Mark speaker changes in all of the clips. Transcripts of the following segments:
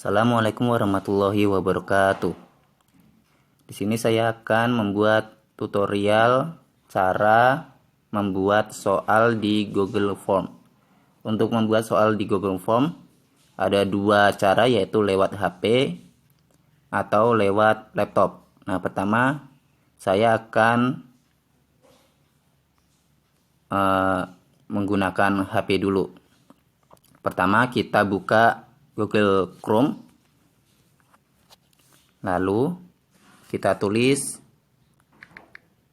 Speaker 1: Assalamualaikum warahmatullahi wabarakatuh. Di sini saya akan membuat tutorial cara membuat soal di Google Form. Untuk membuat soal di Google Form ada dua cara, yaitu lewat HP atau lewat laptop. Nah, pertama saya akan menggunakan HP dulu. Pertama kita buka Google Chrome, lalu kita tulis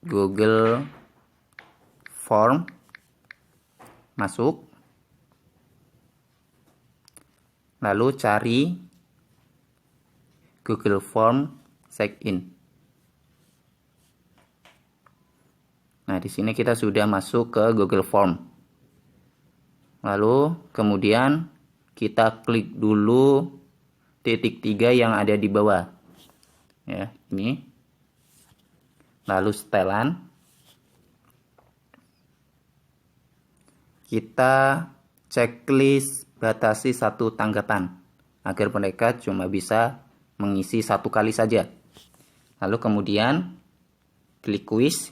Speaker 1: Google Form, masuk, lalu cari Google Form Check-in. Nah, di sini kita sudah masuk ke Google Form. Lalu kemudian kita klik dulu titik 3 yang ada di bawah. Ya, ini. Lalu setelan. Kita checklist batasi 1 tanggapan agar mereka cuma bisa mengisi 1 kali saja. Lalu kemudian klik kuis.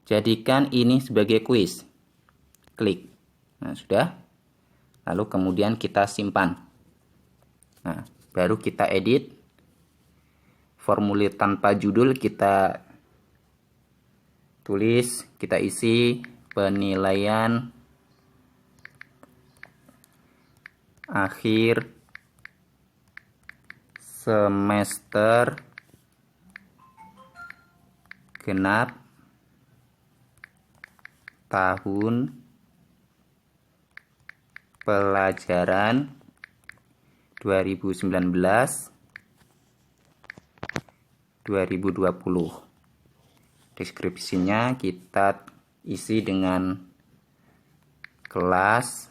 Speaker 1: Jadikan ini sebagai kuis. Klik. Nah, sudah. Lalu kemudian kita simpan. Nah, baru kita edit. Formulir tanpa judul kita tulis, kita isi penilaian akhir semester genap tahun pelajaran 2019-2020. Deskripsinya kita isi dengan kelas,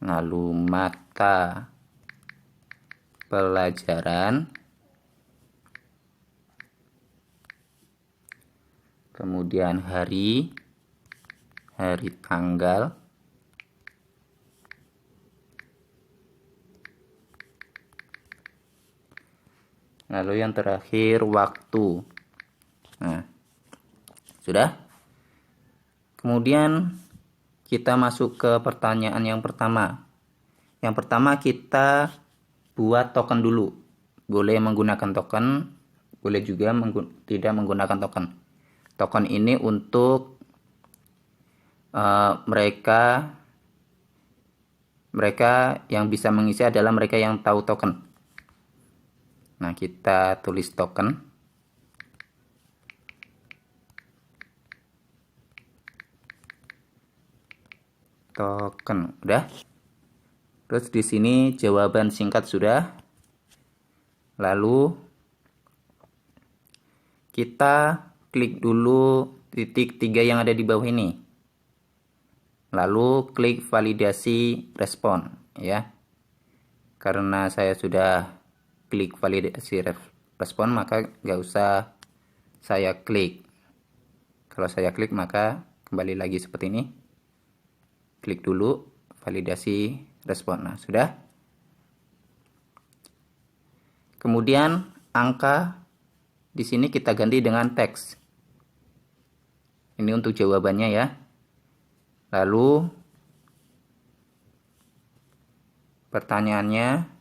Speaker 1: lalu mata pelajaran, kemudian hari tanggal, lalu yang terakhir waktu. Nah, sudah. Kemudian kita masuk ke pertanyaan yang pertama. Yang pertama kita buat token dulu. Boleh menggunakan token, boleh juga tidak menggunakan token. Token ini untuk mereka yang bisa mengisi adalah mereka yang tahu token. Nah, kita tulis token. Token, udah. Terus di sini jawaban singkat sudah. Lalu kita klik dulu titik 3 yang ada di bawah ini. Lalu klik validasi respon, ya. Karena saya sudah klik validasi respon, maka nggak usah saya klik. Kalau saya klik maka kembali lagi seperti ini. Klik dulu validasi respon. Nah, sudah. Kemudian angka di sini kita ganti dengan teks. Ini untuk jawabannya, ya. Lalu pertanyaannya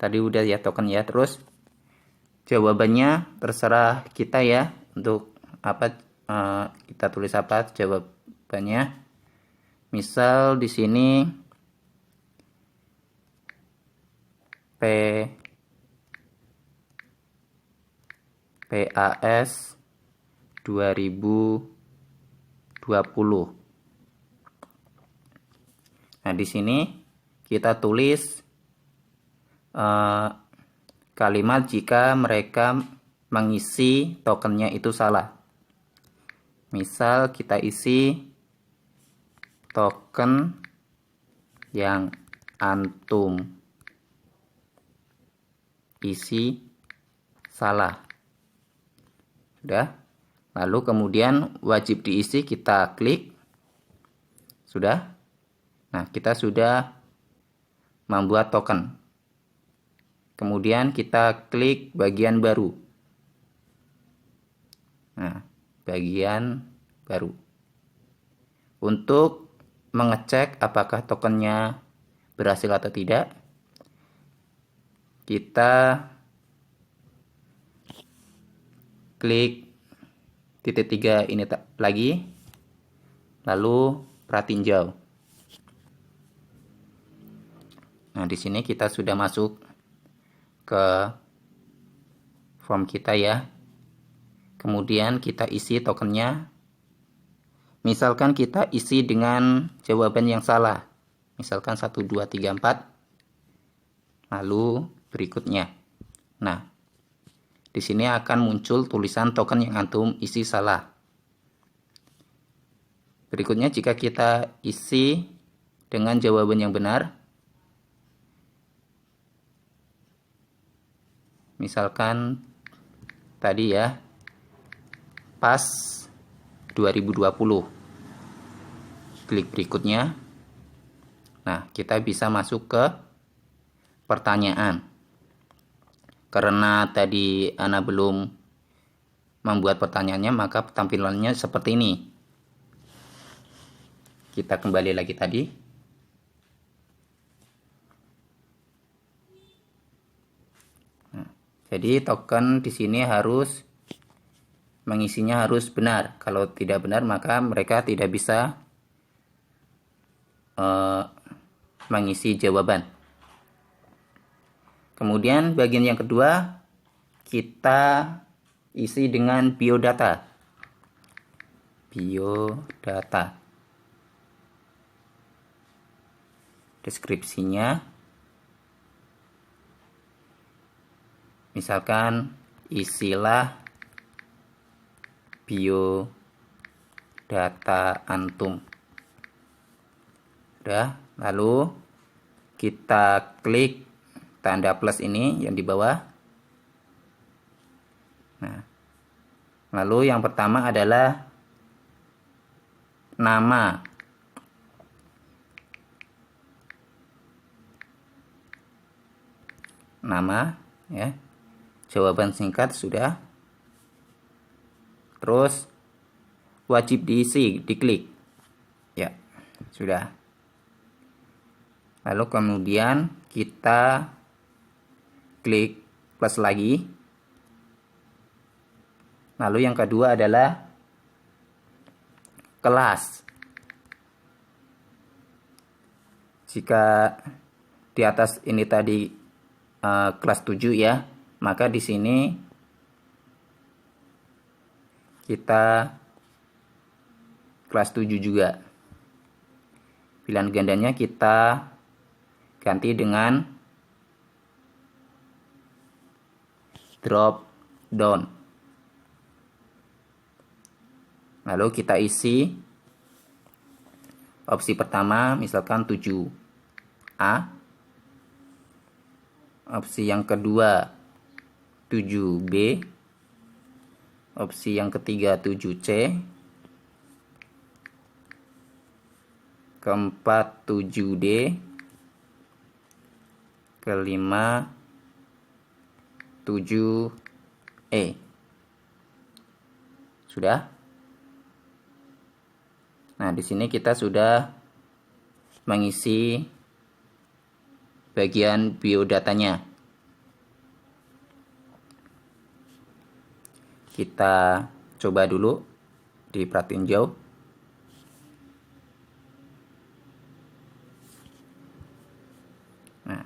Speaker 1: tadi udah, ya, token, ya. Terus jawabannya terserah kita, ya, untuk apa kita tulis apa jawabannya. Misal di sini PAS 2020. Nah, di sini kita tulis kalimat jika mereka mengisi tokennya itu salah. Misal kita isi token yang antum isi salah. Sudah. Lalu kemudian wajib diisi, kita klik. Sudah. Nah, kita sudah membuat token. Kemudian kita klik bagian baru. Nah, bagian baru. Untuk mengecek apakah tokennya berhasil atau tidak, kita klik titik 3 ini lagi, lalu pratinjau. Nah, di sini kita sudah masuk ke form kita ya. Kemudian kita isi tokennya. Misalkan kita isi dengan jawaban yang salah. Misalkan 1, 2, 3, 4. Lalu berikutnya. Nah, di sini akan muncul tulisan token yang antum isi salah. Berikutnya jika kita isi dengan jawaban yang benar. Misalkan tadi ya, pas 2020. Klik berikutnya. Nah, kita bisa masuk ke pertanyaan. Karena tadi Ana belum membuat pertanyaannya, maka tampilannya seperti ini. Kita kembali lagi tadi. Nah, jadi token di sini harus mengisinya harus benar. Kalau tidak benar, maka mereka tidak bisa mengisi jawaban. Kemudian bagian yang kedua, kita isi dengan biodata. Biodata. Deskripsinya. Misalkan isilah biodata antum. Udah, lalu kita klik tanda plus ini yang di bawah. Nah, lalu yang pertama adalah nama. Nama ya. Jawaban singkat sudah. Terus wajib diisi, diklik. Ya, sudah. Lalu kemudian kita klik plus lagi. Lalu yang kedua adalah kelas. Jika di atas ini tadi kelas 7 ya, maka di sini kita kelas 7 juga. Pilihan gandanya kita ganti dengan drop down. Lalu kita isi opsi pertama, misalkan 7A. Opsi yang kedua 7B. Opsi yang ketiga 7C. Keempat 7D. Kelima 7E. Sudah? Nah, di sini kita sudah mengisi bagian biodatanya. Kita coba dulu di pratinjau. Nah,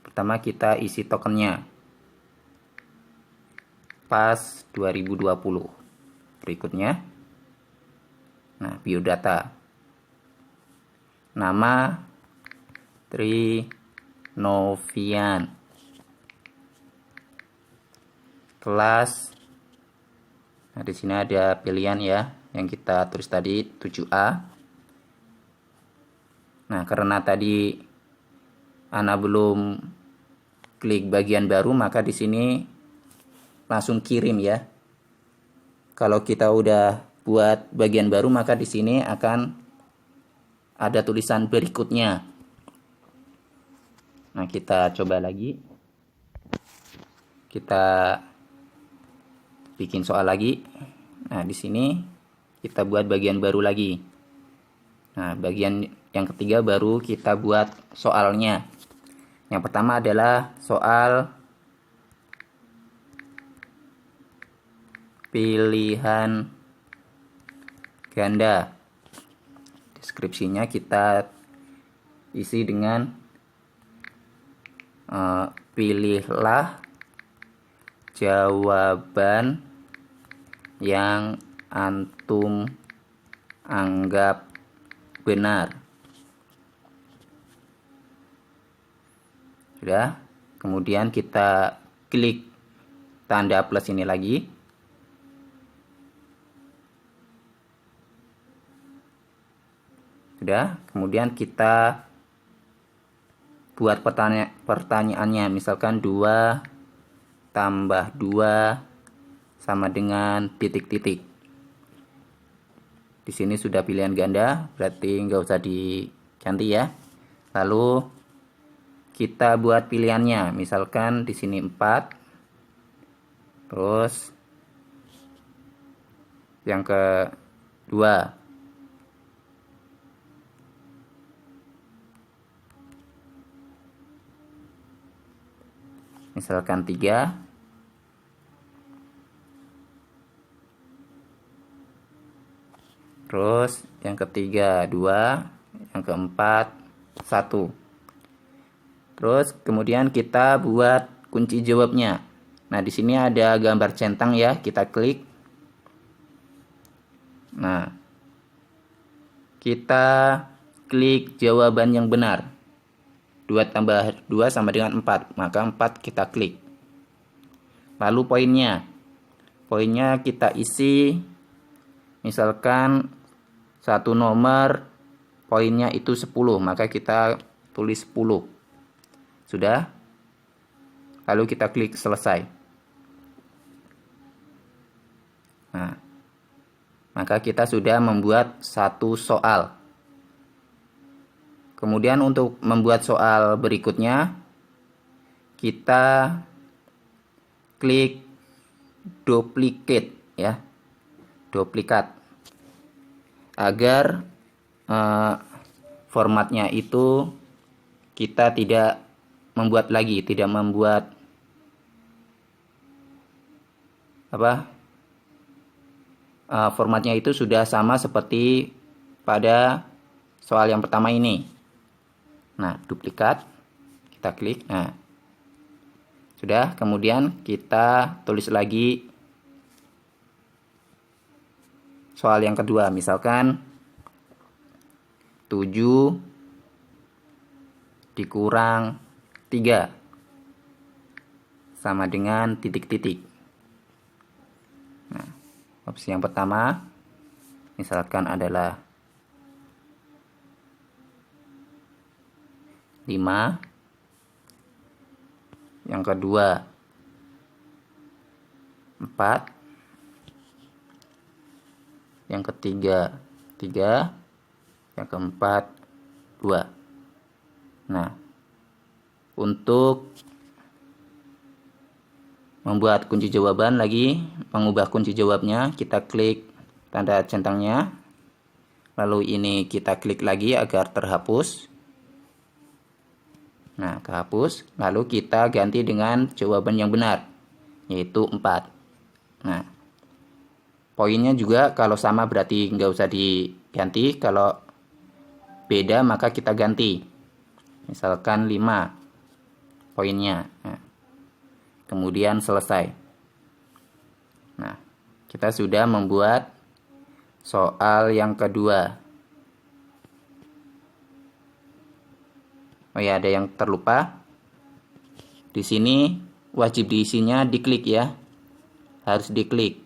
Speaker 1: pertama kita isi tokennya. Pas 2020. Berikutnya, nah, biodata. Nama Trinovian. Kelas. Nah, di sini ada pilihan ya yang kita tulis tadi 7A. Nah, karena tadi Ana belum klik bagian baru, maka di sini langsung kirim ya. Kalau kita udah buat bagian baru, maka di sini akan ada tulisan berikutnya. Nah, kita coba lagi. Kita bikin soal lagi. Nah, di sini kita buat bagian baru lagi. Nah, bagian yang ketiga baru kita buat soalnya. Yang pertama adalah soal pilihan ganda. Deskripsinya kita isi dengan pilihlah jawaban yang antum anggap benar. Sudah, kemudian kita klik tanda plus ini lagi. Sudah, kemudian kita buat pertanyaannya, misalkan 2 tambah 2 sama dengan titik-titik. Di sini sudah pilihan ganda, berarti nggak usah diganti ya. Lalu kita buat pilihannya, misalkan di sini 4, terus yang kedua misalkan 3, terus yang ketiga 2, yang keempat 1. Terus kemudian kita buat kunci jawabnya. Nah, di sini ada gambar centang ya, kita klik. Nah, kita klik jawaban yang benar. 2 tambah 2 sama dengan 4, maka 4 kita klik. Lalu poinnya kita isi, misalkan satu nomor poinnya itu 10, maka kita tulis 10. Sudah, lalu kita klik selesai. Nah, maka kita sudah membuat satu soal. Kemudian untuk membuat soal berikutnya, kita klik duplicate ya, duplikat, agar formatnya itu kita tidak membuat lagi, tidak membuat formatnya itu sudah sama seperti pada soal yang pertama ini. Nah, duplikat, kita klik. Nah, sudah, kemudian kita tulis lagi soal yang kedua, misalkan 7 dikurang 3 sama dengan titik-titik. Nah, opsi yang pertama misalkan adalah 5, yang kedua 4, yang ketiga 3, yang keempat 2. Nah, untuk membuat kunci jawaban lagi, mengubah kunci jawabnya, kita klik tanda centangnya, lalu ini kita klik lagi agar terhapus. Nah, kehapus, lalu kita ganti dengan jawaban yang benar, yaitu 4. Nah, poinnya juga kalau sama berarti nggak usah diganti, kalau beda maka kita ganti. Misalkan 5 poinnya. Nah, kemudian selesai. Nah, kita sudah membuat soal yang kedua. Oh ya, ada yang terlupa. Di sini wajib diisinya diklik ya. Harus diklik.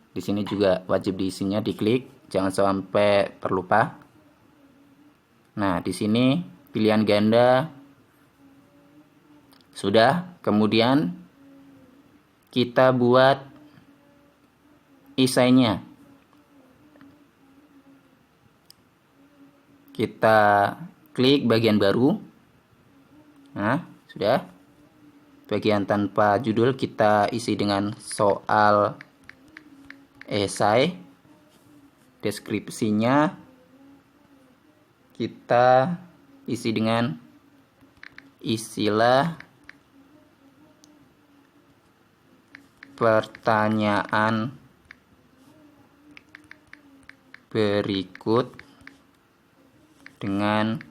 Speaker 1: Di sini juga wajib diisinya diklik, jangan sampai terlupa. Nah, di sini pilihan ganda sudah, kemudian kita buat esainya. Kita klik bagian baru. Nah, sudah. Bagian tanpa judul kita isi dengan soal esai. Deskripsinya kita isi dengan istilah pertanyaan berikut dengan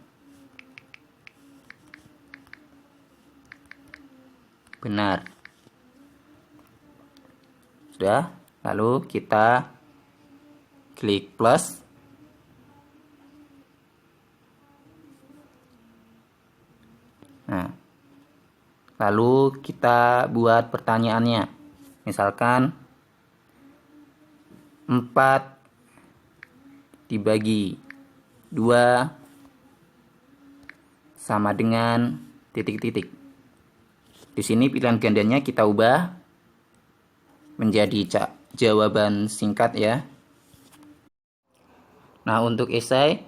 Speaker 1: benar. Sudah, lalu kita klik plus. Nah, lalu kita buat pertanyaannya. Misalkan 4 dibagi 2 sama dengan titik-titik. Di sini pilihan gandanya kita ubah menjadi jawaban singkat ya. Nah, untuk esai,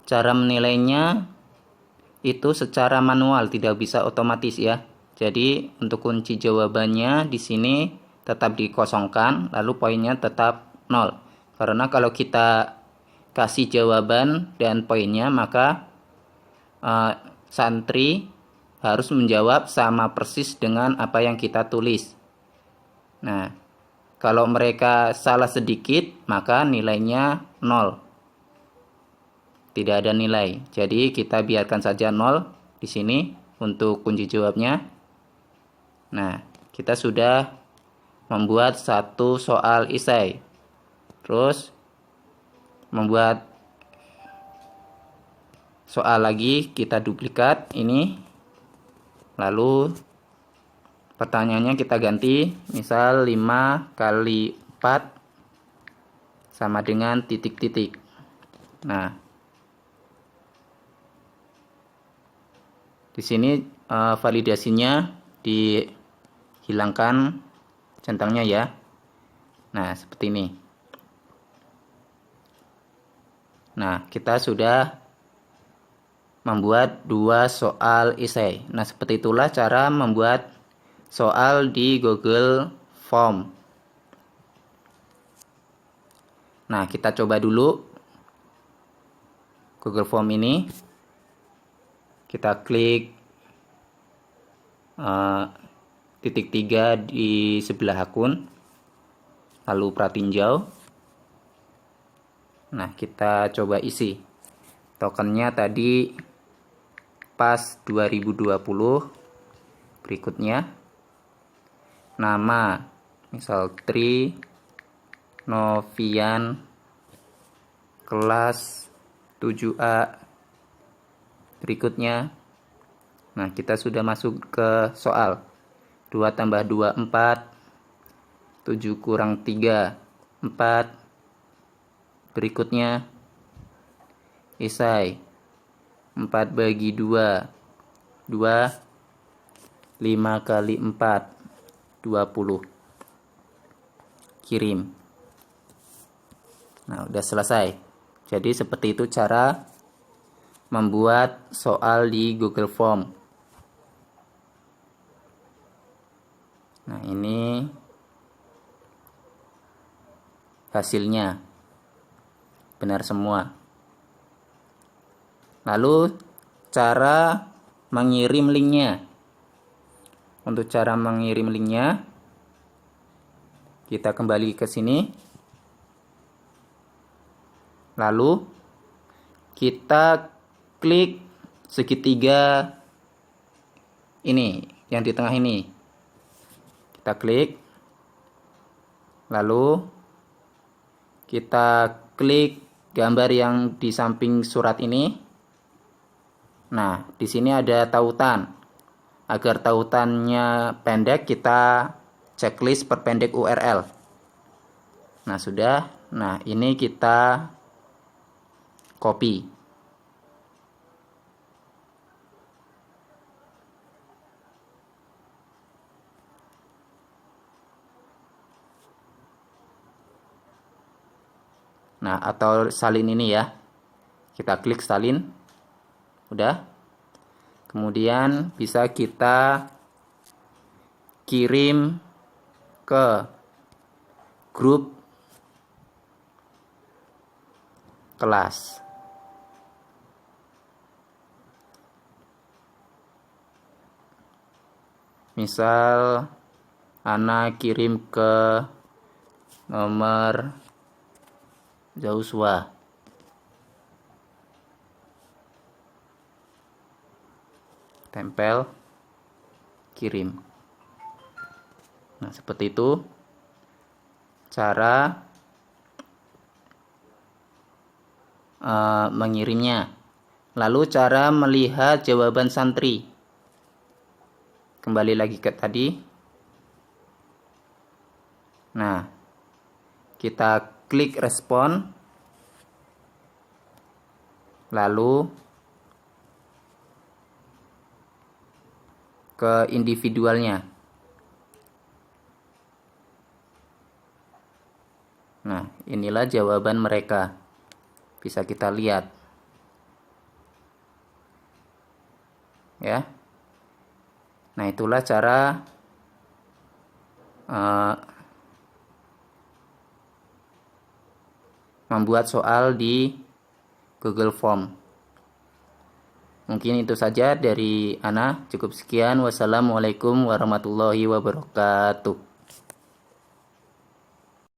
Speaker 1: cara menilainya itu secara manual, tidak bisa otomatis ya. Jadi, untuk kunci jawabannya di sini tetap dikosongkan, lalu poinnya tetap 0. Karena kalau kita kasih jawaban dan poinnya, maka santri harus menjawab sama persis dengan apa yang kita tulis. Nah, kalau mereka salah sedikit, maka nilainya 0. Tidak ada nilai. Jadi kita biarkan saja 0 di sini untuk kunci jawabnya. Nah, kita sudah membuat satu soal esai. Terus membuat soal lagi, kita duplikat ini. Lalu pertanyaannya kita ganti, misal 5 kali 4 sama dengan titik-titik. Nah, di sini validasinya dihilangkan centangnya ya. Nah, seperti ini. Nah, kita sudah membuat 2 soal esai. Nah, seperti itulah cara membuat soal di Google Form. Nah, kita coba dulu Google Form ini. Kita klik titik 3 di sebelah akun, lalu pratinjau. Nah, kita coba isi. Tokennya tadi pas 2020. Berikutnya nama, misal Tri Novian kelas 7A. Berikutnya, nah kita sudah masuk ke soal. 2 tambah 2 4, 7 kurang 3 4. Berikutnya esai 4 bagi 2 2, 5 kali 4 20. Kirim. Nah, udah selesai. Jadi seperti itu cara membuat soal di Google Form. Nah, ini hasilnya. Benar semua. Lalu cara mengirim linknya. Untuk cara mengirim linknya, kita kembali ke sini. Lalu kita klik segitiga ini, yang di tengah ini. Kita klik. Lalu kita klik gambar yang di samping surat ini. Nah, di sini ada tautan. Agar tautannya pendek, kita checklist perpendek URL. Nah, sudah. Nah, ini kita copy. Nah, atau salin ini ya. Kita klik salin. Udah. Kemudian bisa kita kirim ke grup kelas. Misal Ana kirim ke nomor Joshua. Tempel, kirim. Nah, seperti itu cara mengirimnya. Lalu cara melihat jawaban santri. Kembali lagi ke tadi. Nah, kita klik respon. Lalu ke individualnya. Nah, inilah jawaban mereka. Bisa kita lihat. Ya. Nah, itulah cara membuat soal di Google Form. Mungkin itu saja dari Ana. Cukup sekian. Wassalamualaikum warahmatullahi wabarakatuh.